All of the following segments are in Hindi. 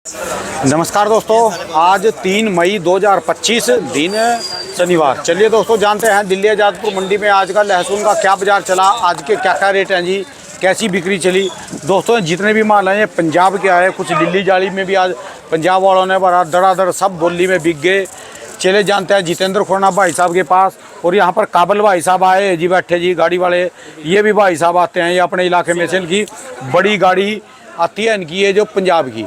नमस्कार दोस्तों, आज 3 मई 2025 दिन शनिवार। चलिए दोस्तों, जानते हैं दिल्ली आज़ादपुर मंडी में आज का लहसुन का क्या बाज़ार चला, आज के क्या क्या रेट हैं जी, कैसी बिक्री चली। दोस्तों जितने भी माल हैं पंजाब के आए, कुछ दिल्ली जाली में भी आज पंजाब वालों ने बड़ा धड़ाधड़ सब बोली में बिक गए। चले जानते हैं जितेंद्र खुराना भाई साहब के पास, और यहाँ पर काबल भाई साहब आए जी, बैठे जी गाड़ी वाले। ये भी भाई साहब आते हैं, ये अपने इलाके में से इनकी बड़ी गाड़ी आती है, इनकी ये जो पंजाब की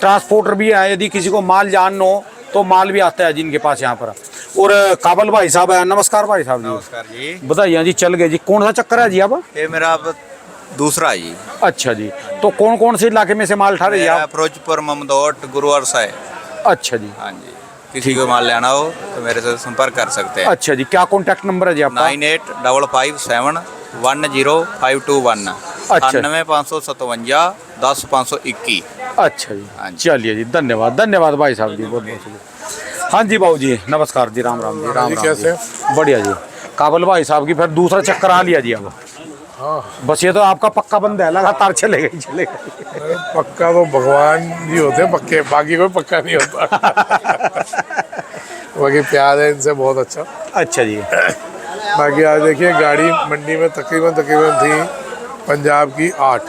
ट्रांसपोर्टर भी है, यदि किसी को माल जानना हो तो माल भी आता है जिनके पास यहाँ पर। और काबल भाई साहब है। नमस्कार भाई साहब जी। नमस्कार जी। बताइए जी, चल गए जी। कौन सा चक्कर है जी अब? ये मेरा अब दूसरा जी। अच्छा जी, तो कौन कौन से इलाके में से माल उठा रहे हैं? फिरोजपुर, ममदोट, गुरुवार से। अच्छा जी, हाँ जी, किसी को माल लेना हो तो मेरे से संपर्क कर सकते हैं। अच्छा जी, क्या कॉन्टैक्ट नंबर है जी आपका? 9855711521। अच्छा। 98 10 521। अच्छा जी, हाँ जी। चलिए जी, धन्यवाद धन्यवाद भाई साहब जी, बहुत बहुत शुक्रिया। हाँ जी बाबू जी, नमस्कार जी, राम राम जी, राम राम कैसे? जी। बढ़िया जी। काबल भाई साहब की फिर दूसरा चक्कर आ लिया जी अब। हाँ, बस ये तो आपका पक्का बंद है, लगातार चलेगा ही चलेगा। पक्का तो भगवान जी होते हैं पक्के, बाकी कोई पक्का नहीं होता। बाकी प्यार है इनसे बहुत अच्छा। अच्छा जी, बाकी आज देखिए गाड़ी मंडी में तकरीबन थी पंजाब की 8।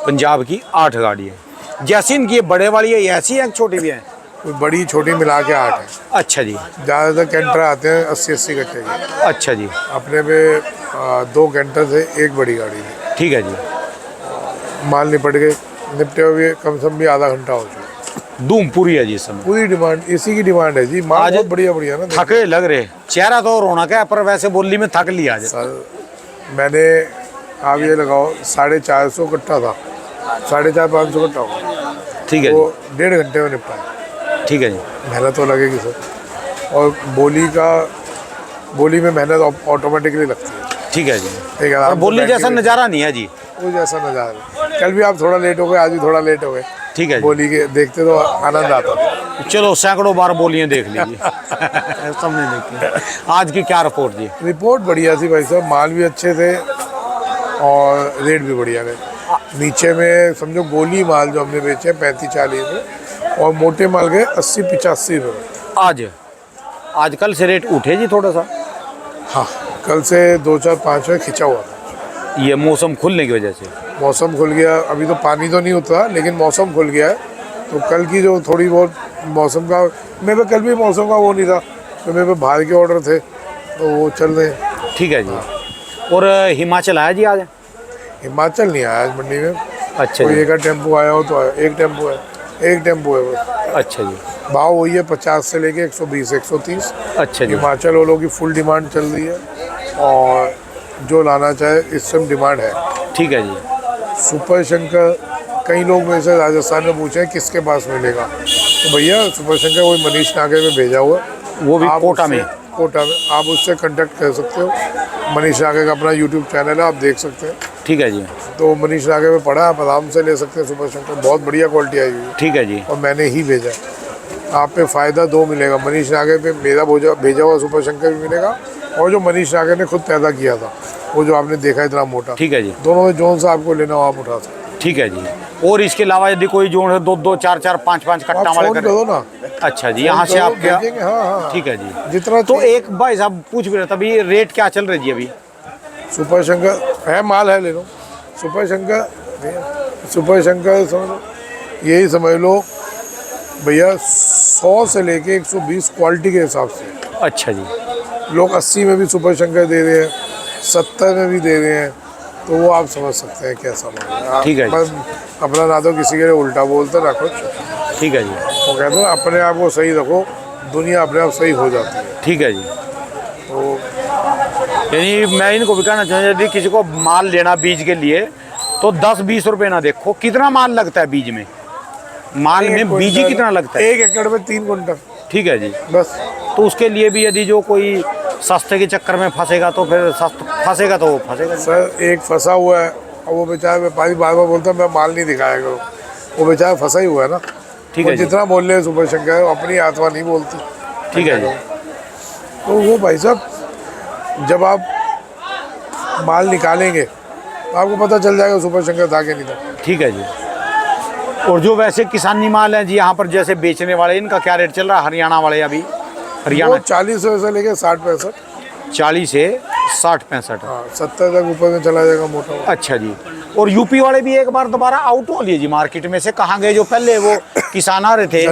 पंजाब की 8 गाड़ी है। जैसी इनकी ये बड़े वाली है, ऐसी है छोटी भी है? कोई बड़ी छोटी मिला के 8 है। अच्छा जी, ज़्यादातर कैंटर आते हैं 80-80 कट्टे के। अच्छा जी, अपने पे 2 कैंटर थे, एक बड़ी गाड़ी थी। ठीक है जी। माल निपटे हुए कम से कम भी आधा घंटा हो चुका। धूम पूरी है जी इस समय। पूरी डिमांड इसी की डिमांड है जी। माल आज बहुत बढ़िया ना। थके लग रहे, चेहरा तो रौनक है, पर वैसे बोली में थक लिया आज। सर मैंने आप ये लगाओ 450 कट्टा था, 450-500 कट्टा होगा। ठीक है वो जी, 1.5 घंटे में निपटाया। ठीक है जी, मेहनत तो लगेगी सर, और बोली में मेहनत ऑटोमेटिकली लगती है। ठीक है जी। ठीक है, और बोली जैसा नज़ारा नहीं है जी। वो जैसा नज़ारा। कल भी आप थोड़ा लेट हो गए, आज भी थोड़ा लेट हो गए। ठीक है जी। बोली के देखते तो आनंद आता। चलो सैकड़ों बार बोलियां देख लीजिए। सबने देखी। आज की क्या रिपोर्ट जी? रिपोर्ट बढ़िया थी भाई साहब, माल भी अच्छे थे और रेट भी बढ़िया थे। नीचे में समझो गोली माल जो हमने बेचे 35-40 में, और मोटे माल गए 80-85 रुपये। आज कल से रेट उठे जी थोड़ा सा? हाँ, कल से 2-4-5 में खिंचा हुआ था। ये मौसम खुलने की वजह से? मौसम खुल गया, अभी तो पानी तो नहीं उतरा, लेकिन मौसम खुल गया है। तो कल की जो थोड़ी बहुत मौसम का, मेरे पे कल भी मौसम का वो नहीं था, तो मेरे पे बाहर के ऑर्डर थे तो वो चल रहे हैं। ठीक है जी। और हिमाचल आया जी आज? हिमाचल नहीं आया आज मंडी में। अच्छा कोई जी, एक टेम्पो आया हो तो आया, एक टेम्पो है बस। अच्छा जी, भाव वही है 50 से लेके 120-130। अच्छा जी, हिमाचल वालों की फुल डिमांड चल रही है, और जो लाना चाहे इस समय डिमांड है। ठीक है जी। सुपर शंकर, कई लोग मेरे से राजस्थान में पूछे किसके पास मिलेगा, तो भैया सुपर शंकर वही मनीष नागे में भेजा हुआ है। वो भी कोटा में? कोटा में आप उससे कांटेक्ट कर सकते हो। मनीष नागे का अपना यूट्यूब चैनल है, आप देख सकते हैं। ठीक है जी, तो मनीष नागे में पढ़ा, आप आराम से ले सकते हैं सुपर शंकर, बहुत बढ़िया क्वालिटी आई हुई है। ठीक है जी, और मैंने ही भेजा। आप पे फ़ायदा 2 मिलेगा, मनीष नागे पे मेरा भेजा हुआ सुपर शंकर भी मिलेगा, और जो मनीष नागे ने खुद पैदा किया था, वो जो आपने देखा इतना मोटा। ठीक है जी, दोनों में जोन सा आपको लेना हो आप उठा सकते। ठीक है जी। और इसके अलावा यदि कोई जोड़ है 2-2, 4-4, 5-5 आप कट्टा वाले फोन करो ना। अच्छा जी, यहाँ से आप क्या? हाँ। ठीक है जी। जितना तो एक भाई साहब पूछ भी रहा था, अभी रेट क्या चल रही जी अभी? सुपर शंकर है, माल है, ले लो। सुपर शंकर समझ लो, यही समझ लो भैया, 100 से लेके 120 क्वालिटी के हिसाब से। अच्छा जी, लोग 80 में भी सुपर शंकर दे रहे हैं, 70 में भी दे रहे हैं, तो वो आप समझ सकते हैं कैसा माल है। ठीक है जी। बस अपना ना तो किसी के लिए उल्टा बोलते ना कुछ। ठीक है जी, वो कहते हैं अपने आप को सही रखो, दुनिया अपने आप सही हो जाती है। ठीक है जी। तो यानी मैं इनको भी कहना चाहूँ, यदि किसी को माल लेना बीज के लिए तो 10-20 रुपये ना देखो, कितना माल लगता है बीज में? माल में बीज ही कितना लगता है? 1 एकड़ में 3 कुंटल। ठीक है जी। बस। तो उसके लिए भी यदि जो कोई सस्ते के चक्कर में फंसेगा तो फिर फंसेगा तो वो फंसेगा। सर एक फंसा हुआ है, और वो बेचारा व्यापारी बार बार बोलता है मैं माल नहीं दिखाया करो, वो बेचारा फंसा ही हुआ है ना। ठीक है जी। जितना बोल रहे सुपर शंकर, अपनी आत्मा नहीं बोलती। ठीक है जी। तो वो भाई साहब, जब आप माल निकालेंगे तो आपको पता चल जाएगा सुपर शंकर था कि नहीं था। ठीक है जी। और जो वैसे किसानी माल है जी यहाँ पर जैसे बेचने वाले, इनका क्या रेट चल रहा है? हरियाणा वाले अभी हरियाणा 40 से लेके 60-65। 40 से 60-65। हाँ 70 तक ऊपर में चला जाएगा मोटा। अच्छा जी। और यूपी वाले भी एक बार दोबारा आउट हो लिए जी मार्केट में से, कहाँ गए जो पहले वो किसान आ रहे थे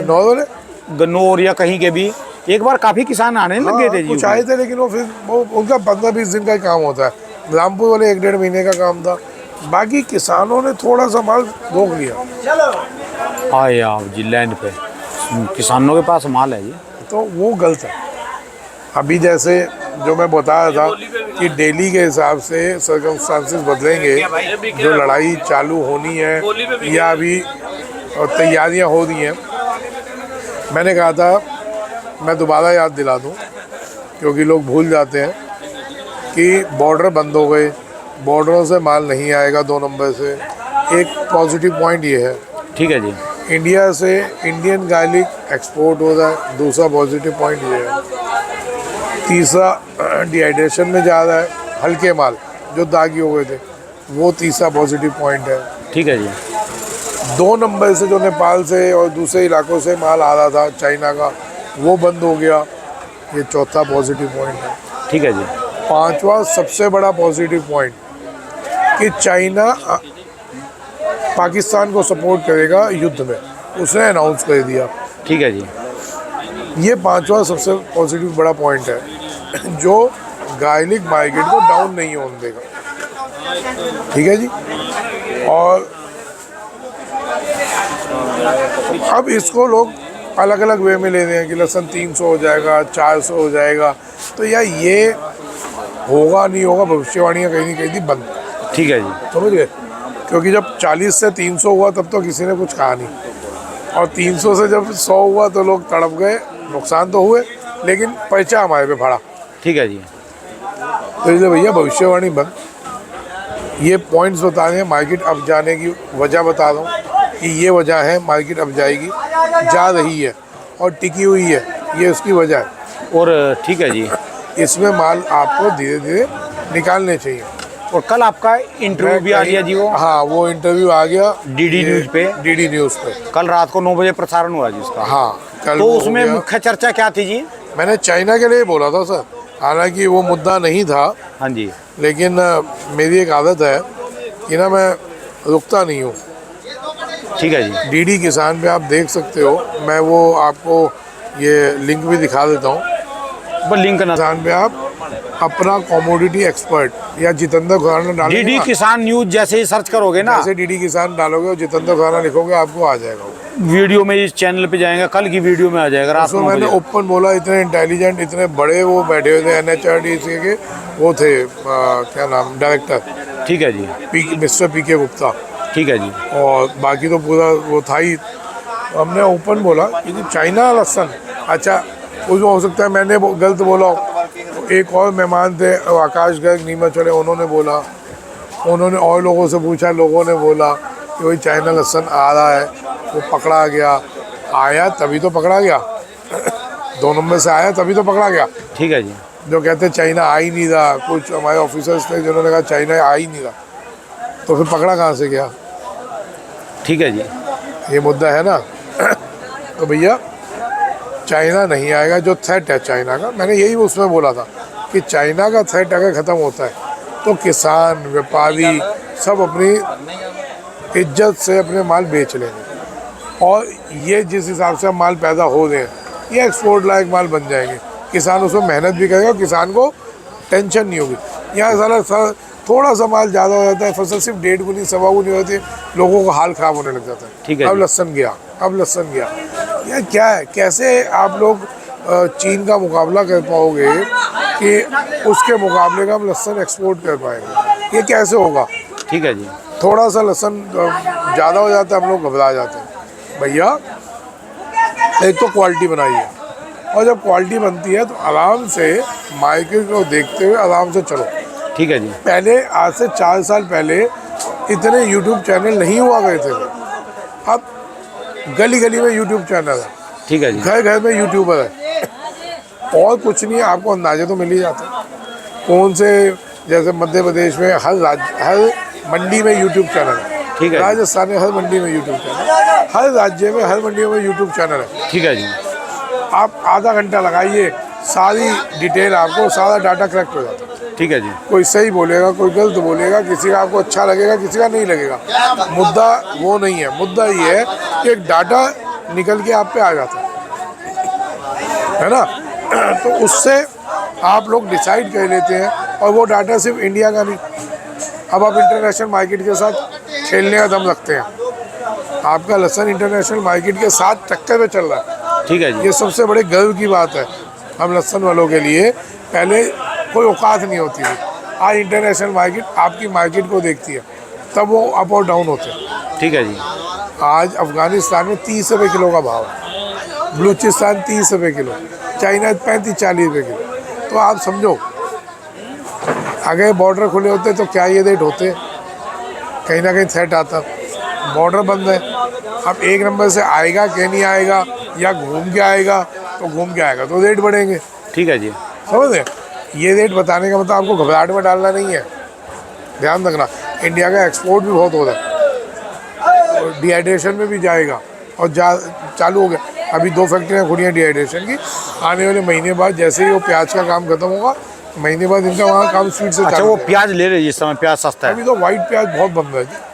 गन्नौर या कहीं के भी, एक बार काफी किसान आने लगे थे जी। कुछ आए थे लेकिन वो फिर उनका 15-20 दिन का ही काम होता है। रामपुर वाले 1-1.5 महीने का काम था। बाकी किसानों ने थोड़ा सा माल रोक लिया। आए आप जी लैंड पे किसानों के पास माल है जी, तो वो गलत है। अभी जैसे जो मैं बता रहा था कि दिल्ली के हिसाब से सर्कमस्टांसेस बदलेंगे, जो लड़ाई चालू होनी है या अभी तैयारियां हो रही हैं। मैंने कहा था, मैं दोबारा याद दिला दूं क्योंकि लोग भूल जाते हैं कि बॉर्डर बंद हो गए, बॉर्डरों से माल नहीं आएगा 2 नंबर से। एक पॉजिटिव पॉइंट ये है, ठीक है जी, इंडिया से इंडियन गार्लिक एक्सपोर्ट हो रहा है। दूसरा पॉजिटिव पॉइंट ये है। तीसरा डिहाइड्रेशन में जा रहा है, हल्के माल जो दागी हो गए थे, वो तीसरा पॉजिटिव पॉइंट है। ठीक है जी। 2 नंबर से जो नेपाल से और दूसरे इलाकों से माल आ रहा था चाइना का, वो बंद हो गया। ये चौथा पॉजिटिव पॉइंट है। ठीक है जी। 5वां सबसे बड़ा पॉजिटिव पॉइंट कि चाइना पाकिस्तान को सपोर्ट करेगा युद्ध में, उसने अनाउंस कर दिया। ठीक है जी। ये 5वां सबसे पॉजिटिव बड़ा पॉइंट है जो गार्लिक मार्केट को डाउन नहीं होने देगा। ठीक है जी। और अब इसको लोग अलग अलग वे में ले रहे हैं कि लहसुन 300 हो जाएगा, 400 हो जाएगा। तो यार ये होगा नहीं होगा, भविष्यवाणियाँ कहीं नहीं कहीं थी बंद। ठीक है जी। समझ गए? क्योंकि जब 40 से 300 हुआ तब तो किसी ने कुछ कहा नहीं, और 300 से जब 100 हुआ तो लोग तड़प गए। नुकसान तो हुए लेकिन पैसा हमारे पे पड़ा। ठीक है जी। तो इसलिए भैया भविष्यवाणी बंद। ये पॉइंट्स बता रहे हैं मार्केट अब जाने की वजह बता रहा हूँ कि ये वजह है मार्केट अब जाएगी, जा रही है और टिकी हुई है, ये उसकी वजह है। और ठीक है जी, इसमें माल आपको धीरे धीरे निकालने चाहिए। और कल आपका इंटरव्यू भी आ गया जी, वो हाँ वो इंटरव्यू आ गया डीडी न्यूज़ पे। डीडी न्यूज़ पे कल रात को 9 बजे प्रसारण हुआ जी उसका। हाँ कल तो वो उसमें हो गया। मुख्य चर्चा क्या थी जी? मैंने चाइना के लिए बोला था सर, हालांकि वो मुद्दा नहीं था, हाँ जी। लेकिन मेरी एक आदत है कि ना मैं रुकता नहीं हूँ। ठीक है जी। डीडी किसान पे आप देख सकते हो, मैं वो आपको ये लिंक भी दिखा देता हूँ। बस लिंक ना, किसान पे आप अपना कमोडिटी एक्सपर्ट या जितेंद्र खुराना डालोगे डीडी ना, किसान न्यूज़ जैसे ही सर्च करोगे ना, जैसे डीडी किसान डालोगे और जितेंद्र खुराना लिखोगे आपको आ जाएगा वो। वीडियो में इस चैनल पे जाएंगे, कल की वीडियो में आ जाएगा रात उसमें 9 मैंने बजे। ओपन बोला, इतने इंटेलिजेंट इतने बड़े वो बैठे हुए थे एनएचआरडीसी के, वो थे क्या नाम डायरेक्टर, ठीक है जी। मिस्टर पीके गुप्ता। ठीक है जी। और बाकी तो पूरा वो था ही। हमने ओपन बोला क्योंकि चाइना लहसुन, अच्छा उसमें हो सकता है मैंने गलत बोला हो। एक और मेहमान थे आकाश गर्ग नीमच वाले, उन्होंने बोला, उन्होंने और लोगों से पूछा, लोगों ने बोला कि वही चाइना लहसुन आ रहा है, वो पकड़ा गया। आया तभी तो पकड़ा गया 2 नंबर से आया तभी तो पकड़ा गया। ठीक है जी। जो कहते चाइना आ ही नहीं रहा, कुछ हमारे ऑफिसर्स थे जिन्होंने कहा चाइना आ ही नहीं रहा, तो फिर पकड़ा कहाँ से गया? ठीक है जी। ये मुद्दा है ना। तो भैया चाइना नहीं आएगा, जो थ्रेट है चाइना का, मैंने यही उसमें बोला था कि चाइना का थ्रेट अगर ख़त्म होता है तो किसान व्यापारी सब अपनी इज्जत से अपने माल बेच लेंगे। और ये जिस हिसाब से माल पैदा हो रहे हैं, ये एक्सपोर्ट लायक माल बन जाएंगे। किसान उसमें मेहनत भी करेगा, किसान को टेंशन नहीं होगी। यहाँ सारा थोड़ा सा माल ज़्यादा हो जाता है, फसल सिर्फ 1.5 गुनी 1.25 गुनी होती है, लोगों का हाल ख़राब होने लग जाता है। ठीक है अब जी। लहसुन गया, अब लहसुन गया। यह क्या है? कैसे आप लोग चीन का मुकाबला कर पाओगे कि उसके मुकाबले का हम लहसुन एक्सपोर्ट कर पाएंगे? ये कैसे होगा? ठीक है जी। थोड़ा सा लहसुन ज़्यादा हो जाता है, हम लोग घबरा जाते हैं। भैया एक तो क्वालिटी बनाई है, और जब क्वालिटी बनती है तो आराम से मार्केट को देखते हुए आराम से चलो। ठीक है जी। पहले आज से 4 साल पहले इतने यूट्यूब चैनल नहीं हुआ गए थे, अब गली गली में यूट्यूब चैनल है, ठीक है जी। घर घर में यूट्यूबर है, और कुछ नहीं है। आपको अंदाजे तो मिल ही जाते हैं कौन से, जैसे मध्य प्रदेश में हर मंडी में यूट्यूब चैनल है। ठीक है। राजस्थान में हर मंडी में यूट्यूब चैनल, हर राज्य में हर मंडी में यूट्यूब चैनल है। ठीक है जी। आप आधा घंटा लगाइए, सारी डिटेल आपको, सारा डाटा कलेक्ट हो जाता है। ठीक है जी। कोई सही बोलेगा, कोई गलत बोलेगा, किसी का आपको अच्छा लगेगा, किसी का नहीं लगेगा। मुद्दा वो नहीं है, मुद्दा ये है कि एक डाटा निकल के आप पे आ जाता है ना। तो उससे आप लोग डिसाइड कर लेते हैं, और वो डाटा सिर्फ इंडिया का नहीं, अब आप इंटरनेशनल मार्केट के साथ खेलने का दम रखते हैं। आपका लहसुन इंटरनेशनल मार्केट के साथ टक्कर पे चल रहा है। ठीक है जी। ये सबसे बड़े गर्व की बात है हम लहसुन वालों के लिए। पहले कोई औकात नहीं होती थी, आज इंटरनेशनल मार्केट आपकी मार्केट को देखती है, तब वो अप और डाउन होते हैं। ठीक है जी। आज अफगानिस्तान में 30 रुपये किलो का भाव है, बलूचिस्तान 30 रुपये किलो, चाइना 35-40 रुपये किलो। तो आप समझो, अगर बॉर्डर खुले होते तो क्या ये रेट होते, कहीं ना कहीं सेट आता। बॉर्डर बंद है, अब एक नंबर से आएगा कि नहीं आएगा, या घूम के आएगा, तो घूम के आएगा तो रेट बढ़ेंगे। ठीक है जी। समझ रहे, ये रेट बताने का मतलब आपको घबराहट में डालना नहीं है। ध्यान रखना, इंडिया का एक्सपोर्ट भी बहुत हो रहा है, और डिहाइड्रेशन में भी जाएगा, और चालू हो गया। अभी 2 फैक्ट्रियाँ खुली हैं डिहाइड्रेशन की। आने वाले महीने बाद जैसे ही वो प्याज का काम खत्म होगा, महीने बाद इनका वहाँ काम स्पीड से अच्छा, चालू वो होगा। प्याज ले रहे जिस समय प्याज सस्ता अभी है। तो वाइट प्याज बहुत बन रहा है जी।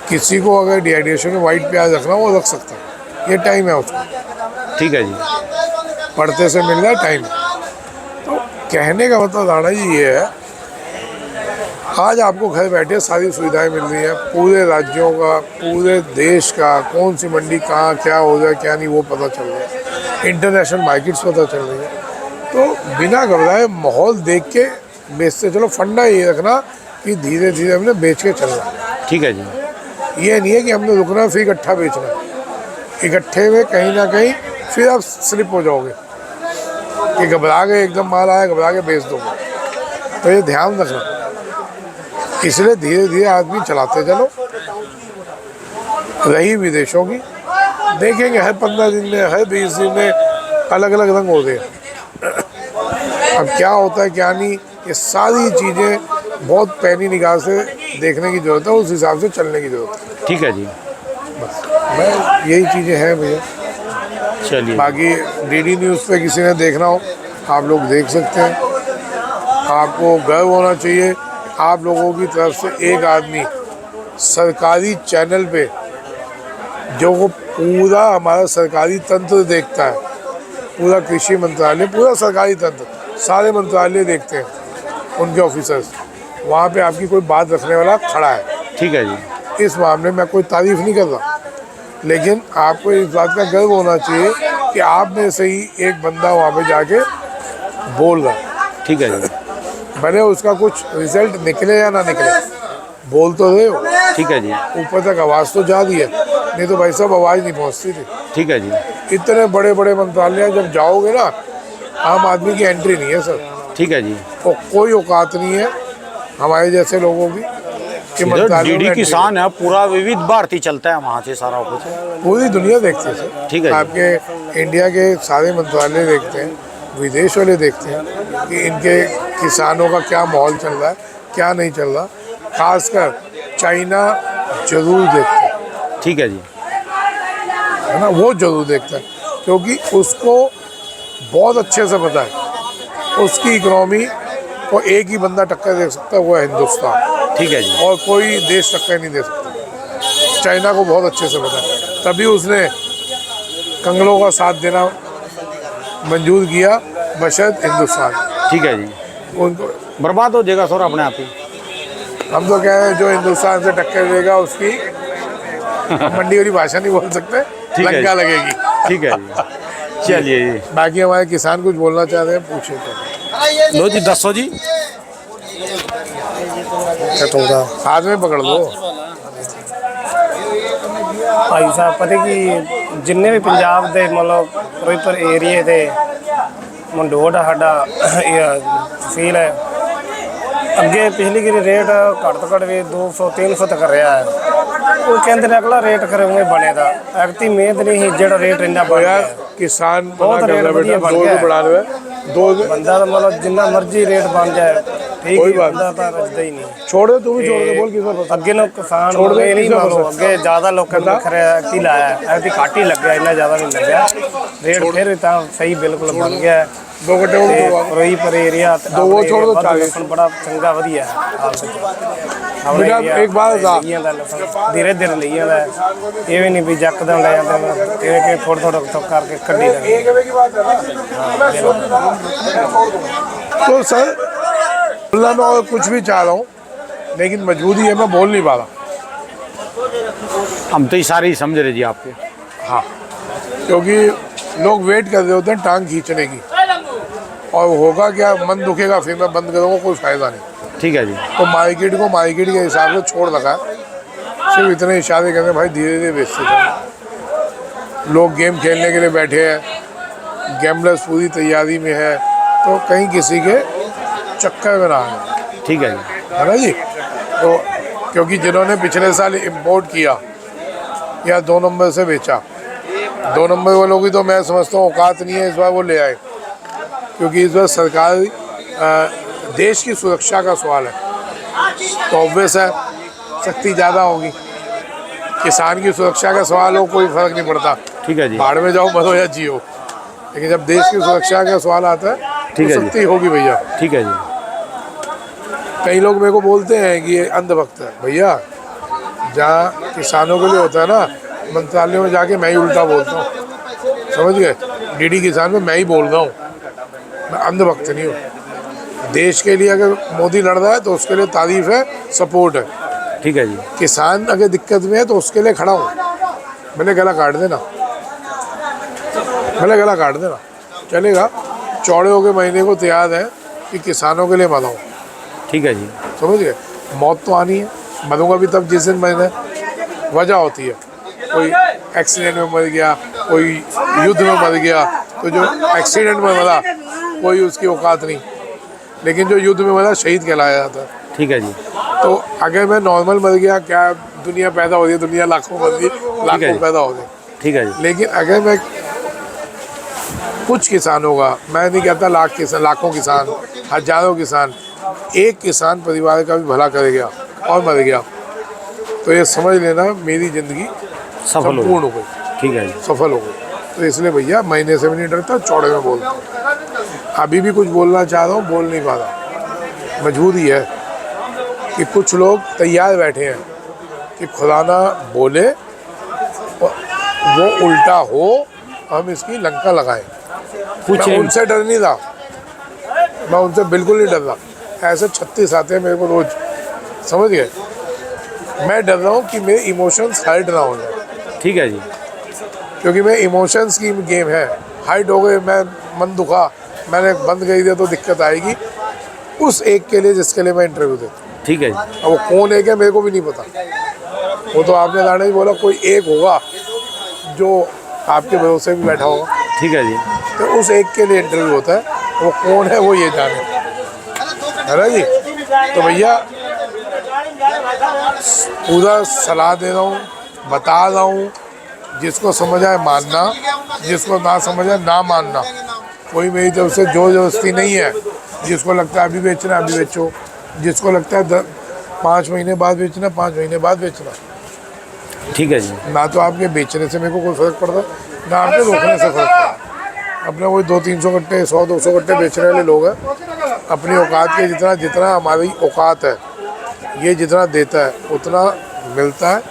किसी को अगर डिहाइड्रेशन में वाइट प्याज रखना, वो रख सकता है, ये टाइम है उसको। ठीक है जी। पढ़ते से मिल रहा है टाइम। तो कहने का मतलब राणा जी ये है, आज आपको घर बैठे सारी सुविधाएं मिल रही हैं, पूरे राज्यों का, पूरे देश का, कौन सी मंडी कहाँ क्या हो जाए क्या नहीं वो पता चल रहा है, इंटरनेशनल मार्केट्स पता चल रही है। तो बिना घबराए माहौल देख के बेचते चलो। फंडा ये रखना कि धीरे धीरे हमने बेच के चलना है। ठीक है जी। ये नहीं है कि हमने रुकना फिर इकट्ठा बेचना है। इकट्ठे में कहीं ना कहीं फिर आप स्लिप हो जाओगे कि घबरा गए, एकदम माल आया घबरा के बेच दोगे। तो ये ध्यान रखना, इसलिए धीरे धीरे आदमी चलाते चलो। रही विदेशों की, देखेंगे हर 15 दिन में, हर 20 दिन में अलग अलग रंग होते हैं। अब क्या होता है क्या नहीं, ये सारी चीज़ें बहुत पैनी निगाह से देखने की ज़रूरत है, उस हिसाब से चलने की ज़रूरत है। ठीक है जी। बस मैं यही चीज़ें हैं भैया। चलिए। बाकी डीडी न्यूज़ पे किसी ने देखना हो, आप लोग देख सकते हैं। आपको गर्व होना चाहिए, आप लोगों की तरफ से एक आदमी सरकारी चैनल पे, जो वो पूरा हमारा सरकारी तंत्र देखता है, पूरा कृषि मंत्रालय, पूरा सरकारी तंत्र, सारे मंत्रालय देखते हैं, उनके ऑफिसर्स, वहाँ पे आपकी कोई बात रखने वाला खड़ा है। ठीक है जी। इस मामले में कोई तारीफ नहीं कर रहा, लेकिन आपको इस बात का गर्व होना चाहिए कि आप में से ही एक बंदा वहाँ पे जाके बोल रहा है। ठीक है जी। भले उसका कुछ रिजल्ट निकले या ना निकले, बोल तो रहे हो। ठीक है जी। ऊपर तक आवाज़ तो जा रही है, नहीं तो भाई साहब आवाज़ नहीं पहुँचती थी। ठीक है जी। इतने बड़े बड़े मंत्रालय जब जाओगे ना, आम आदमी की एंट्री नहीं है सर, ठीक है जी। और कोई औकात नहीं है हमारे जैसे लोगों की कि मंत्रालयों में डीडी entry किसान है, पूरा विविध भारती चलता है वहाँ से सारा कुछ। पूरी दुनिया देखती है सर। ठीक है जी। आपके इंडिया के सारे मंत्रालय देखते हैं, विदेश वाले देखते हैं कि इनके किसानों का क्या माहौल चल रहा है, क्या नहीं चल रहा। खासकर चाइना जरूर देखता है। ठीक है जी। है ना, वो जरूर देखता है, क्योंकि उसको बहुत अच्छे से पता है उसकी इकोनॉमी को एक ही बंदा टक्कर दे सकता है, वो है हिंदुस्तान। ठीक है जी। और कोई देश टक्कर नहीं दे सकता। चाइना को बहुत अच्छे से पता है, तभी उसने कंगलों का साथ देना मंजूर किया, बशर्त हिंदुस्तान। ठीक है जी। उनको बर्बाद हो जाएगा सर अपने आप ही। हम तो कह रहे हैं जो हिंदुस्तान से टक्कर देगा उसकी मंडी वाली भाषा नहीं बोल सकते, ठीक है लंका जी। लगेगी। ठीक है जी। चलिए जी। बाकी हमारे किसान कुछ बोलना चाह रहे हैं, पूछे तो। लो जी 10 जी। हाथ में पकड़ लो। ਭਾਈ ਸਾਹਿਬ ਪਤਾ ਕਿ ਜਿੰਨੇ ਵੀ ਪੰਜਾਬ ਦੇ ਮਤਲਬ ਫਿਰੋਜ਼ਪੁਰ ਏਰੀਏ ਦੇ ਮੰਡੋੜ ਸਾਡਾ ਇਹ ਤਹਿਸੀਲ ਹੈ, ਅੱਗੇ ਪਿਛਲੀ ਵਾਰੀ ਰੇਟ ਘੱਟ ਤੋਂ ਘੱਟ ਵੀ 200-300 ਤੱਕ ਰਿਹਾ ਹੈ। ਉਹ ਕਹਿੰਦੇ ਨੇ ਅਗਲਾ ਰੇਟ ਖਰੇ ਉਵੇਂ ਬਣੇਗਾ, ਐਕਤੀ ਮਿਹਨਤ ਨਹੀਂ ਸੀ ਜਿਹੜਾ ਰੇਟ ਇੰਨਾ ਬਣ यार ਗਿਆ। किसान बहुत मना कर रेट रहा है बेटा, बढ़िया बढ़ 2 गया बढ़ा रहे हैं, 2 ਬੰਦਾ ਤਾਂ ਮਤਲਬ ਜਿੰਨਾ ਮਰਜ਼ੀ ਰੇਟ ਬਣ ਜਾਏ ठीक कोई ही बात ਬੰਦਾ ਤਾਂ ਰਜਦਾ ਹੀ ਨਹੀਂ छोड़ दे, तू भी छोड़ दे, बोल किस बार ਅੱਗੇ ਨੂੰ ਕਿਸਾਨ छोड़ दे, ਇਹ ਨਹੀਂ किस बार ਮੰਗੋ ਅੱਗੇ ਜ਼ਿਆਦਾ ਲੋਕਾਂ ਨੇ ਖਰਿਆ ਕੀ ਲਾਇਆ ਐਤੀ ਘੱਟ ਹੀ ਲੱਗਿਆ ਇੰਨਾ ਜ਼ਿਆਦਾ ਨਹੀਂ ਲੱਗਿਆ ਰੇਟ ਫਿਰ ਤਾਂ ਸਹੀ ਬਿਲਕੁਲ ਬਣ ਗਿਆ 2 घंटे और ਤੇ करवा। ਫਿਰੋਜ਼ਪੁਰ ਏਰੀਆ ਦੋ ਉਹ ਛੋੜ ਦਿਓ, 40 ਬੜਾ ਚੰਗਾ ਵਧੀਆ बेटा, एक बात बता। ਧੀਰੇ ਧੀਰੇ ਲਈ ਜਾਂਦਾ ਇਹ ਵੀ ਨਹੀਂ ਵੀ ਜੱਕਦਮ ਲੈ ਜਾਂਦੇ ਇਹ ਕਿ ਥੋੜਾ ਥੋੜਾ ਕਰਕੇ ਕੱਢੀ ਜਾਂਦੇ तो सर बोलना मैं और कुछ भी चाह रहा हूँ, लेकिन मजबूरी है, मैं बोल नहीं पा रहा। हम तो इशारे ही समझ रहे जी आपके। हाँ, क्योंकि लोग वेट कर रहे होते हैं टांग खींचने की, और होगा क्या, मन दुखेगा, फिर मैं बंद करूँगा, कोई फायदा नहीं। ठीक है जी। तो मार्केट को मार्केट के हिसाब से छोड़ रखा है, सिर्फ इतने इशारे करते हैं भाई धीरे धीरे बेचते जाओ। लोग गेम खेलने के लिए बैठे हैं, गैमलर्स पूरी तैयारी में है, तो कहीं किसी के चक्कर में ना आए, ठीक है जी। है ना जी। तो क्योंकि जिन्होंने पिछले साल इंपोर्ट किया या 2 नंबर से बेचा, 2 नंबर वालों की तो मैं समझता हूँ औकात नहीं है, इस बार वो ले आए, क्योंकि इस बार सरकार देश की सुरक्षा का सवाल है, तो ऑब्वियस है सख्ती ज़्यादा होगी। किसान की सुरक्षा का सवाल हो, कोई फर्क नहीं पड़ता, ठीक है जी। बाढ़ में जाओ मरो या जियो, लेकिन जब देश की सुरक्षा का सवाल आता है ठीक तो है जी। सख्ती होगी भैया। ठीक है जी। कई लोग मेरे को बोलते हैं कि ये अंधभक्त है, भैया जहाँ किसानों के लिए होता है ना, मंत्रालय में जाके मैं ही उल्टा बोलता हूँ, समझ गए। डीडी किसान में मैं ही बोल रहा हूँ, मैं अंधभक्त नहीं हूँ। देश के लिए अगर मोदी लड़ रहा है तो उसके लिए तारीफ है, सपोर्ट है। ठीक है जी। किसान अगर दिक्कत में है तो उसके लिए खड़ा हूँ, मैंने गला काट देना, मैंने गला काट देना, चलेगा। चौड़े हो के महीने को तैयार है कि किसानों के लिए मनाऊँ, ठीक है जी। समझ गए। मौत तो आनी है, मरूंगा भी तब जिस दिन मैंने, वजह होती है, कोई एक्सीडेंट में मर गया, कोई युद्ध में मर गया, तो जो एक्सीडेंट में मरा कोई उसकी औकात नहीं, लेकिन जो युद्ध में मरा शहीद कहलाया जाता है। ठीक है जी। तो अगर मैं नॉर्मल मर गया, क्या दुनिया पैदा हो रही है, दुनिया लाखों मर रही, लाखों जी। पैदा हो गई, ठीक है जी। लेकिन अगर मैं कुछ किसानों का, मैं नहीं कहता लाख किसान, लाखों किसान, हजारों किसान, एक किसान परिवार का भी भला कर गया और मर गया, तो ये समझ लेना मेरी ज़िंदगी सफल हो संपूर्ण हो गई, ठीक है जी। सफल हो गई। तो इसलिए भैया महीने से भी नहीं डरता, चौड़े में बोलता हूँ। अभी भी कुछ बोलना चाह रहा हूँ, बोल नहीं पा रहा, मजबूरी है कि कुछ लोग तैयार बैठे हैं कि खुदा ना बोले वो उल्टा हो, हम इसकी लंका लगाएं। कुछ मैं उनसे डर नहीं रहा, मैं उनसे बिल्कुल नहीं डर रहा। ऐसे 36 आते हैं मेरे को रोज, समझ गए। मैं डर रहा हूँ कि मेरे इमोशंस हर्ट ना हो जाए, ठीक है जी। क्योंकि मैं इमोशंस की गेम है, हाइट हो गए, मैं मन दुखा, मैंने बंद कर दिया तो दिक्कत आएगी उस एक के लिए जिसके लिए मैं इंटरव्यू देता हूँ। ठीक है जी। अब वो कौन है क्या मेरे को भी नहीं पता, वो तो आपने लाने ही बोला कोई एक होगा जो आपके भरोसे भी बैठा होगा, ठीक है जी। तो उस एक के लिए इंटरव्यू होता है, वो कौन है वो ये जाने, है ना जी। तो भैया पूरा सलाह दे रहा हूँ, बता रहा हूँ, जिसको समझ आए मानना, जिसको ना समझ आए ना मानना, कोई मेरी तरफ से जोर जबरदस्ती नहीं है। जिसको लगता है अभी बेचना अभी बेचो, जिसको लगता है 5 महीने बाद बेचना 5 महीने बाद बेचना, ठीक है जी। ना तो आपके बेचने से मेरे को कोई फ़र्क पड़ता, ना आपके रोकने से फ़र्क पड़ता। अपने वही 200-300 कट्टे 100-200 कट्टे बेचने वाले लोग हैं, अपनी औकात के जितना जितना हमारी औकात है, ये जितना देता है उतना मिलता है।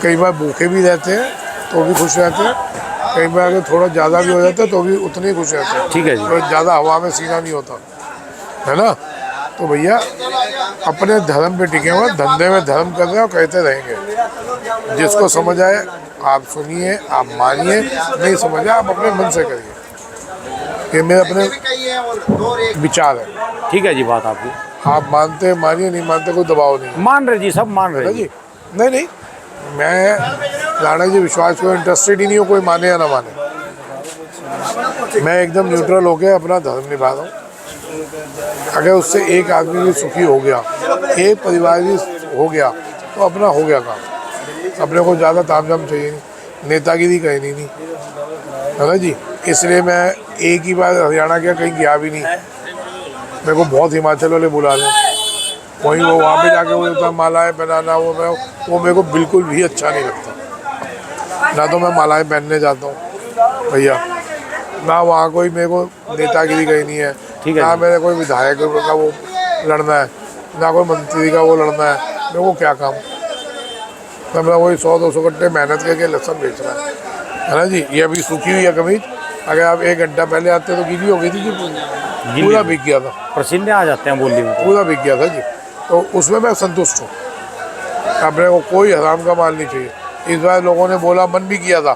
कई बार भूखे भी रहते हैं तो भी खुश रहते हैं, कई बार अगर थोड़ा ज़्यादा भी हो जाता है तो भी उतने ही खुश रहते हैं, ठीक है जी। तो ज़्यादा हवा में सीना नहीं होता, है ना। तो भैया अपने धर्म पे टिके हुए, धंधे में धर्म कर रहे हैं और कहते रहेंगे। जिसको समझ आए आप सुनिए, आप मानिए, नहीं समझ आए आप अपने मन से करिए। ये मेरे अपने विचार है, ठीक है जी। बात आपकी, आप मानते हैं मानिए, नहीं मानते कोई दबाव नहीं, मान रहे जी, सब मान है रहे ना जी। नहीं नहीं, मैं राणा जी विश्वास को इंटरेस्टेड ही नहीं हूँ, कोई माने या ना माने। मैं एकदम न्यूट्रल होकर अपना धर्म निभा रहा हूँ। अगर उससे एक आदमी भी सुखी हो गया, एक परिवार भी हो गया, तो अपना हो गया काम। अपने को ज़्यादा तामझाम चाहिए नहीं, नेतागिरी कहनी नहीं, है ना जी। इसलिए मैं एक ही बार हरियाणा गया, कहीं गया भी नहीं, मेरे को बहुत हिमाचल वाले बुला रहे हैं, वहीं वो वहाँ पे जाके वो होता है मालाएँ पहनाना, वो मेरे को बिल्कुल भी अच्छा नहीं लगता। ना तो मैं मालाएँ पहनने जाता हूँ भैया, ना वहाँ कोई मेरे को नेतागिरी करनी है, ठीक है ना जी। मेरे कोई विधायक का वो लड़ना है, ना कोई मंत्री का वो लड़ना है। मेरे को क्या काम, मैं मेरा वही 100-200 घंटे मेहनत करके लहसुन बेचना है ना जी। ये अभी सूखी हुई है कमीज, अगर आप 1 घंटा पहले आते तो गीली हो गई थी जी, पूरा बिक गया था, पसीने आ जाते हैं बोली में। पूरा बिक गया था जी। तो उसमें मैं संतुष्ट हूँ, अपने को कोई हराम का माल नहीं चाहिए। इस बार लोगों ने बोला, मन भी किया था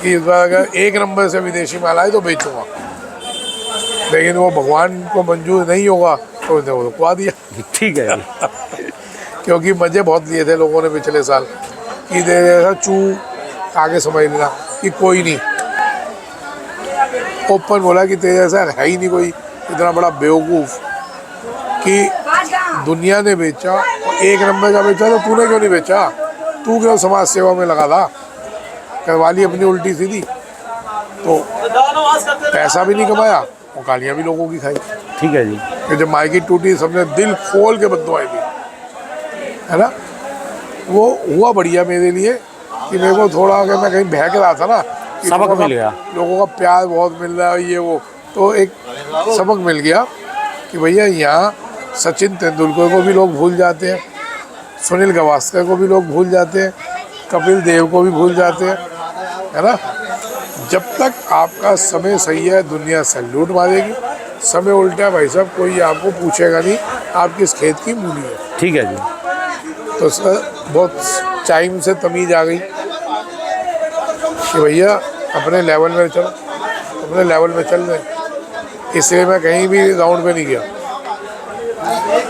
कि इस बार अगर 1 नंबर से विदेशी माल आए तो बेचूंगा, लेकिन वो भगवान को मंजूर नहीं होगा तो उसने वो रुकवा दिया। ठीक है जी। क्योंकि मज़े बहुत लिए थे लोगों ने पिछले साल कि जैसा चू आगे समझ लेना कि कोई नहीं, ओपन बोला कि तेरे जैसा है ही नहीं कोई इतना बड़ा बेवकूफ़ कि दुनिया ने बेचा, 1 नंबर का बेचा तो तूने क्यों नहीं बेचा? तू क्यों समाज सेवा में लगा था, करवा ली अपनी उल्टी सीधी, तो पैसा भी नहीं कमाया और गालियाँ भी लोगों की खाई। ठीक है जी। कि जब मार्केट टूटी सबने दिल खोल के बददुआएं दी, है ना। वो हुआ बढ़िया मेरे लिए कि मेरे को थोड़ा, अगर मैं कहीं बहक रहा था ना कि सबक मिल गया, लोगों का प्यार बहुत मिल रहा है ये वो, तो एक सबक मिल गया कि भैया यहाँ सचिन तेंदुलकर को भी लोग भूल जाते हैं, सुनील गावस्कर को भी लोग भूल जाते हैं, कपिल देव को भी भूल जाते हैं, है ना। जब तक आपका समय सही है दुनिया सैल्यूट मारेगी, समय उल्टा भाई साहब कोई आपको पूछेगा नहीं आप किस खेत की मूली है। ठीक है जी। तो सर बहुत टाइम से तमीज़ आ गई कि भैया अपने लेवल में चलो, अपने लेवल में चल रहे, इसलिए मैं कहीं भी राउंड पे नहीं गया।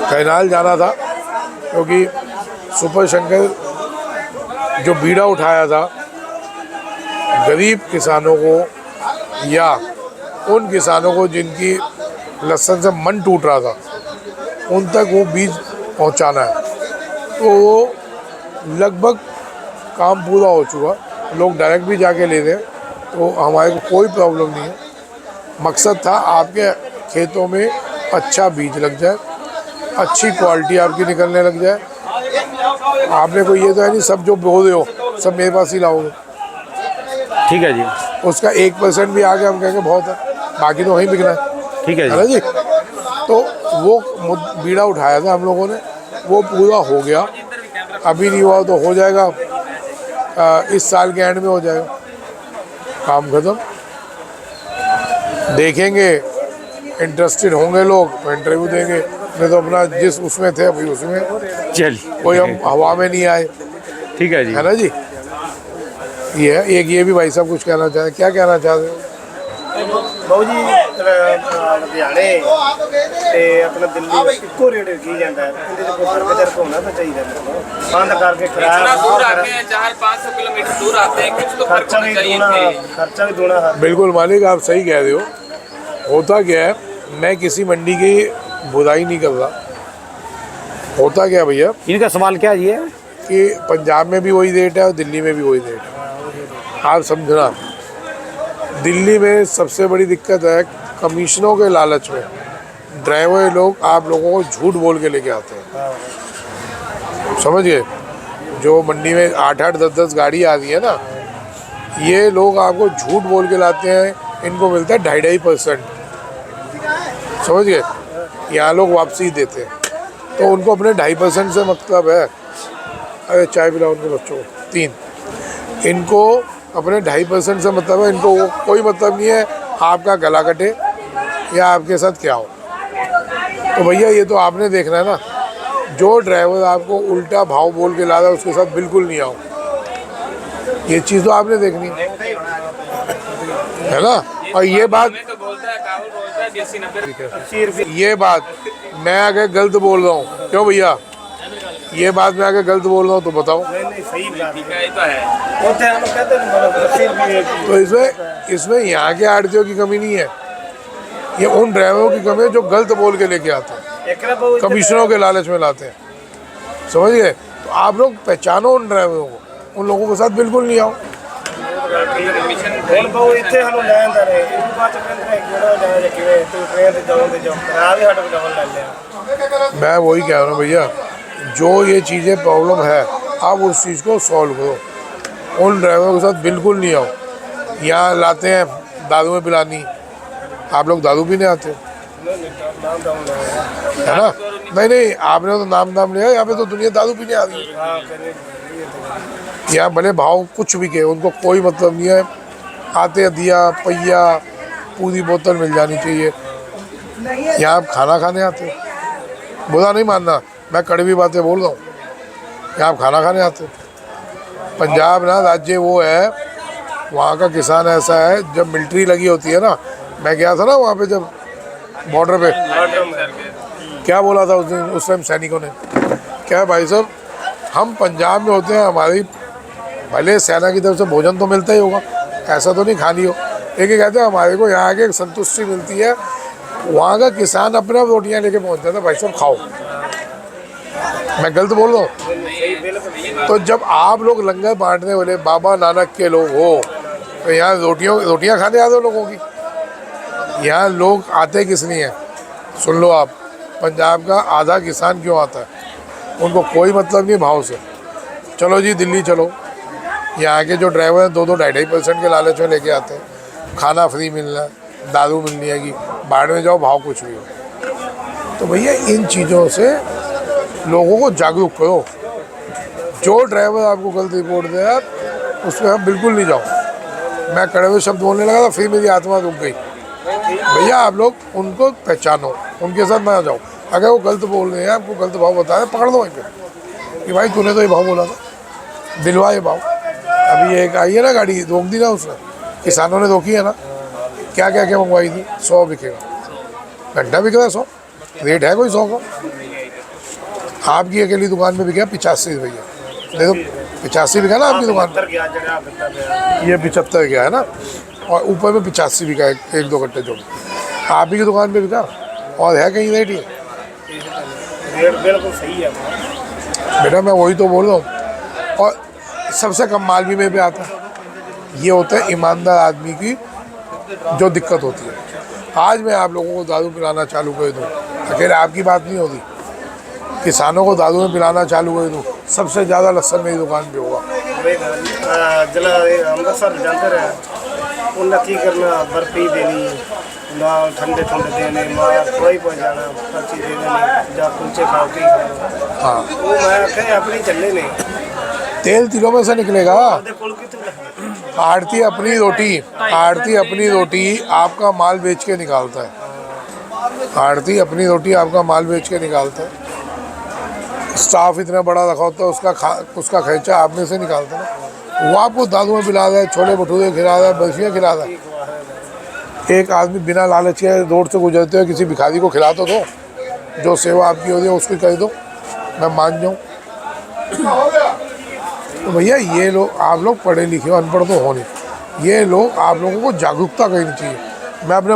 कैनाल जाना था क्योंकि सुपर शंकर जो बीड़ा उठाया था गरीब किसानों को या उन किसानों को जिनकी लहसुन से मन टूट रहा था उन तक वो बीज पहुंचाना है, तो वो लगभग काम पूरा हो चुका, लोग डायरेक्ट भी जाके ले रहे हैं, तो हमारे को कोई प्रॉब्लम नहीं है। मकसद था आपके खेतों में अच्छा बीज लग जाए, अच्छी क्वालिटी आपकी निकलने लग जाए। आपने कोई ये तो है नहीं सब जो बो रहे हो सब मेरे पास ही लाओगे, ठीक है जी। उसका 1% भी आगे हम कहेंगे बहुत है, बाकी तो वहीं बिकना है। ठीक है है ना जी। जी। तो वो बीड़ा उठाया था हम लोगों ने, वो पूरा हो गया, अभी नहीं हुआ तो हो जाएगा, इस साल के एंड में हो जाएगा, काम खत्म। देखेंगे इंटरेस्टेड होंगे लोग तो इंटरव्यू देंगे, नहीं तो अपना जिस उसमें थे अभी उसमें, चलिए कोई हम हवा में नहीं आए, ठीक है जी। है ना जी। ये है एक, ये भी भाई साहब कुछ कहना चाहते, क्या कहना चाहते हो? ਬਾਊ ਜੀ ਲੁਧਿਆਣੇ ਤੇ ਆਪਣਾ ਦਿੱਲੀ ਇੱਕੋ ਰੇਟ ਕੀ ਜਾਂਦਾ ਹੈ, ਇਹਦੇ ਚ ਕੋਈ ਫਰਕ ਜਰ ਹੋਣਾ ਤਾਂ ਚਾਹੀਦਾ ਮੈਨੂੰ, ਬੰਦ ਕਰਕੇ इतना दूर खराब आते हैं 400-500 किलोमीटर दूर आते हैं, कुछ तो फर्क खर्चा होना भी चाहिए दूना, थे। खर्चा भी दूना है। बिल्कुल मालिक आप सही कह रहे हो। होता क्या है, मैं किसी मंडी की बुराई नहीं कर रहा। होता क्या भैया इनका सवाल क्या है ये कि पंजाब में भी वही रेट है और दिल्ली में भी वही रेट है। आप समझना, दिल्ली में सबसे बड़ी दिक्कत है कमीशनों के लालच में ड्राइवर लोग आप लोगों को झूठ बोल के लेके आते हैं, समझ गए। जो मंडी में 8-8, 10-10 गाड़ी आ रही है ना, ये लोग आपको झूठ बोल के लाते हैं, इनको मिलता है 2.5%, समझ गए। यहाँ लोग वापसी देते हैं, तो उनको अपने 2.5% से मतलब है। अरे चाय पिलाओ उनके बच्चों को 3, इनको अपने 2.5% से मतलब है, इनको कोई मतलब नहीं है आपका गला कटे या आपके साथ क्या हो। तो भैया ये तो आपने देखना है ना, जो ड्राइवर आपको उल्टा भाव बोल के ला रहा है उसके साथ बिल्कुल नहीं आओ, ये चीज़ तो आपने देखनी है ना। और ये बात, हमें तो बोलता है काबुल बोलता है 80-90 80 रुपये ये बात मैं अगर गलत बोल रहा हूँ, क्यों भैया ये बात मैं अगर गलत बोल रहा हूँ तो बताओ। नहीं सही बात है, का ही तो है। होते हैं हम लोग कहते हैं 80 रुपये। तो इसमें यहाँ के आड़तियों की कमी नहीं है, ये उन ड्राइवरों की कमी है जो गलत बोल के लेके आते हैं, एकरा बहु कमीशनों के लालच में लाते हैं, समझ गए। तो आप लोग पहचानो उन ड्राइवरों को, उन लोगों के साथ बिल्कुल नहीं आओ। ਮਿਸ਼ਨ ਹੁਣ ਬਹੁ ਇੱਥੇ ਸਾਨੂੰ ਲੈ ਆਂਦਾ ਰਹੇ ਇਹ ਬਾਅਦ ਚ ਕਹਿੰਦੇ ਕਿਹੜਾ ਜਾਣਾ ਜਾਂ ਕਿਵੇਂ ਤੂੰ ਟ੍ਰੇਨ ਤੇ ਜਾਓਗੇ ਜਾਓ ਕਿਰਾਇਆ ਵੀ ਸਾਡੇ ਕੋਲ ਡਬਲ ਲੈ ਲਿਆ मैं वही कह रहा हूँ भैया, जो ये चीज़ें प्रॉब्लम है आप उस चीज़ को सॉल्व करो। उन ड्राइवरों के साथ बिल्कुल नहीं आओ। यहाँ लाते हैं दारू में पिलानी, आप लोग दारू पीने आते हो है ना? नहीं आपने तो नाम लिया, यहाँ पे तो दुनिया दारू पीने आ रही है। यहाँ भले भाव कुछ भी कहे, उनको कोई मतलब नहीं है। आते दिया पहिया पूरी बोतल मिल जानी चाहिए। यहाँ आप खाना खाने आते हो, बुरा नहीं मानना, मैं कड़वी बातें बोल रहा हूँ। यहाँ आप खाना खाने आते हो। पंजाब ना राज्य वो है, वहाँ का किसान ऐसा है, जब मिलिट्री लगी होती है ना, मैं गया था ना वहाँ पे जब बॉर्डर पे, क्या बोला था उस दिन उस टाइम सैनिकों ने, क्या भाई साहब हम पंजाब में होते हैं, हमारी भले सेना की तरफ से भोजन तो मिलता ही होगा, ऐसा तो नहीं खानी हो, लेकिन कहते हैं हमारे को यहाँ आके एक संतुष्टि मिलती है। वहाँ का किसान अपने आप रोटियाँ लेके पहुँच जाता है, भाई साहब खाओ। मैं गलत बोल रहा हूँ? तो जब आप लोग लंगर बांटने वाले बाबा नानक के लोग हो, तो यहाँ रोटियाँ खाने आते हो लोगों की। यहाँ लोग आते किस लिए हैं? सुन लो आप, पंजाब का आधा किसान क्यों आता है? उनको कोई मतलब नहीं भाव से। चलो जी दिल्ली चलो, यहाँ के जो ड्राइवर हैं 2-2.5% के लालच में लेके आते हैं, खाना फ्री मिलना है, दारू मिलनी है कि बाहर में जाओ भाव कुछ भी हो। तो भैया इन चीज़ों से लोगों को जागरूक करो। जो ड्राइवर आपको गलत रिपोर्ट दे आप उस पर आप बिल्कुल नहीं जाओ। मैं कड़वे शब्द बोलने लगा था, फिर मेरी आत्मा रुक गई। भैया आप लोग उनको पहचानो, उनके साथ ना जाओ। अगर वो गलत बोल रहे हैं, आपको गलत भाव बता रहे हैं, पकड़ दो वहीं पे कि भाई तूने तो ये भाव बोला था, दिलवा ये भाव। अभी एक आई है ना गाड़ी, रोक दी ना उसने, किसानों ने रोकी है ना, क्या मंगवाई थी? 100 बिकेगा, घंटा बिक रहा है 100, रेट है कोई 100 का। आपकी अकेली दुकान में बिका 85 रुपये, देखो 85 बिका ना आपकी दुकान पर, ये 75 गया है ना, और ऊपर में 85 बिका 1-2 घंटे जो आप ही की दुकान पे बिका, और है कहीं रेट? ये रेट बिल्कुल सही है बेटा, मैं वही तो बोल रहा हूँ। और सबसे कम माल भी मेरे पे आता है। ये होता है ईमानदार आदमी की जो दिक्कत होती है। आज मैं आप लोगों को दारू पिलाना चालू कर दूँ, अकेले आपकी बात नहीं होती, किसानों को दारू में पिलाना चालू कर दूँ, सबसे ज़्यादा लहसुन मेरी दुकान पे होगा। जिला अमृतसर जाते रहे, उन्हें की करना, बर्फी देनी, नाल ठंडे देने, मार कोई पहुँचाना, पर्ची दे देनी, जा कुलचे खाओ की खाओ। हाँ, वो मैं कहीं अपनी चलने नहीं, तेल तिलों में से निकलेगा। आड़ती अपनी रोटी आपका माल बेच के निकालता है। आड़ती अपनी रोटी आपका माल बेच के निकालता है। स्टाफ इतना बड़ा रखा होता है, उसका खर्चा आप में से निकालता है। वो आपको दारू में पिला रहा है, छोले भटूरे खिला रहा है, बर्फियाँ खिला रहा है। एक आदमी बिना लालच के रोड से गुजरते हुए किसी भिखारी को खिला तो दो, जो सेवा आपकी हो रही है उसकी कर दो, मैं मान जाऊँ। तो भैया ये लोग, आप लोग पढ़े लिखे हो, अनपढ़ तो हो नहीं, ये लोग आप लोगों को जागरूकता करनी चाहिए। मैं अपने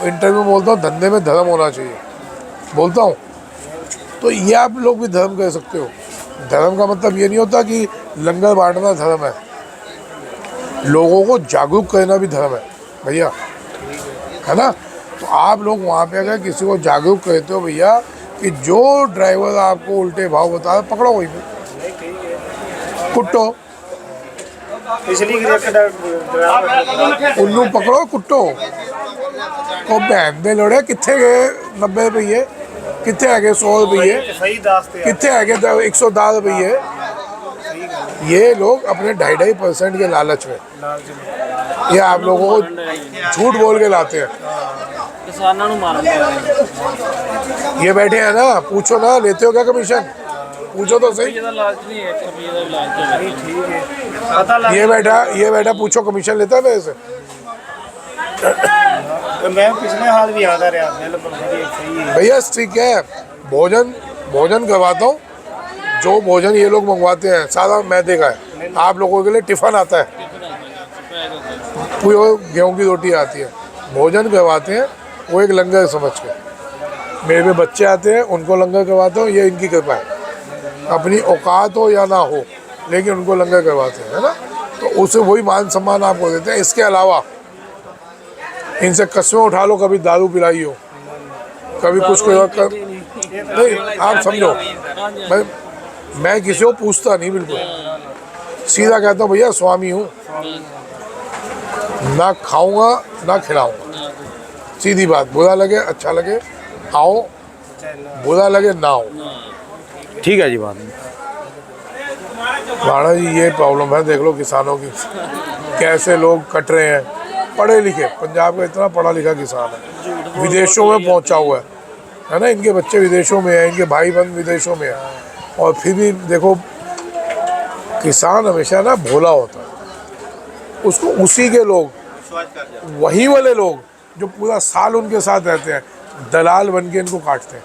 इंटरव्यू में बोलता हूँ धंधे में धर्म होना चाहिए, बोलता हूँ। तो ये आप लोग भी धर्म कह सकते हो। धर्म का मतलब ये नहीं होता कि लंगर बांटना धर्म है, लोगों को जागरूक करना भी धर्म है भैया, है ना? तो आप लोग वहाँ पे अगर किसी को जागरूक करते हो भैया कि जो ड्राइवर आपको उल्टे भाव बता रहा है, पकड़ो वहीं पे, कुट्टो, उल्लू पकड़ो, कुट्टो को बहन दे लोड़े। कितने गए 90 रुपये, कितने है गए 100 रुपये, कितने है गए 110 रुपये। ये लोग अपने 2.5% के लालच में ये आप लोगों को झूठ बोल के लाते हैं। ये बैठे हैं ना, पूछो ना, लेते हो क्या कमीशन? पूछो तो सही। ये बैठा पूछो कमीशन लेता है मेरे से? मैं पिछले हाल भी आता रहा, बिल्कुल सही है भैया। ठीक है, भोजन करवाता हूँ। जो भोजन ये लोग मंगवाते हैं सारा मैदे का है। आप लोगों के लिए टिफ़िन आता है, पूरी गेहूँ की रोटी आती है। भोजन करवाते हैं वो एक लंगर समझ के। मेरे में बच्चे आते हैं, उनको लंगर करवाता हूँ, ये इनकी कृपा है। अपनी औकात हो या ना हो, लेकिन उनको लंगर करवाते हैं, है ना? तो उसे वही मान सम्मान आपको देते हैं। इसके अलावा इनसे कस्में उठा लो, कभी दारू पिलाई हो, कभी कुछ कोई नहीं, आप समझो। मैं किसी को पूछता नहीं, बिल्कुल सीधा कहता हूँ भैया स्वामी हूँ, ना खाऊंगा ना खिलाऊंगा, सीधी बात। बुरा लगे अच्छा लगे आओ, बुरा लगे ना आओ। ठीक है जी बात। राणा जी ये प्रॉब्लम है, देख लो किसानों की कैसे लोग कट रहे हैं। पढ़े लिखे, पंजाब का इतना पढ़ा लिखा किसान है, विदेशों में पहुंचा हुआ है ना, इनके बच्चे विदेशों में हैं, इनके भाई बहन विदेशों में हैं, और फिर भी देखो किसान हमेशा ना भोला होता है। उसको उसी के लोग, वही वाले लोग जो पूरा साल उनके साथ रहते हैं, दलाल बन के इनको काटते हैं।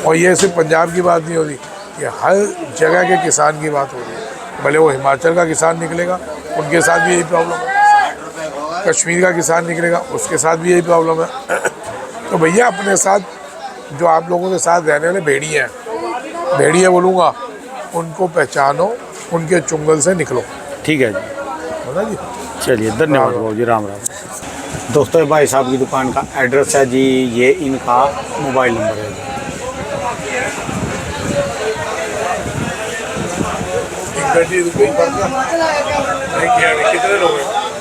और ये सिर्फ पंजाब की बात नहीं होती, ये हर जगह के किसान की बात हो रही है। भले वो हिमाचल का किसान निकलेगा, उनके साथ भी यही प्रॉब्लम है, कश्मीर का किसान निकलेगा, उसके साथ भी यही प्रॉब्लम है। तो भैया अपने साथ जो आप लोगों के साथ रहने वाले भेड़िए हैं, भेड़िए बोलूँगा, उनको पहचानो, उनके चुंगल से निकलो। ठीक है जी, है ना जी। चलिए धन्यवाद बाबू जी, राम राम। दोस्तों ये भाई साहब की दुकान का एड्रेस है जी, ये इनका मोबाइल नंबर है जी। कितने लोग हैं?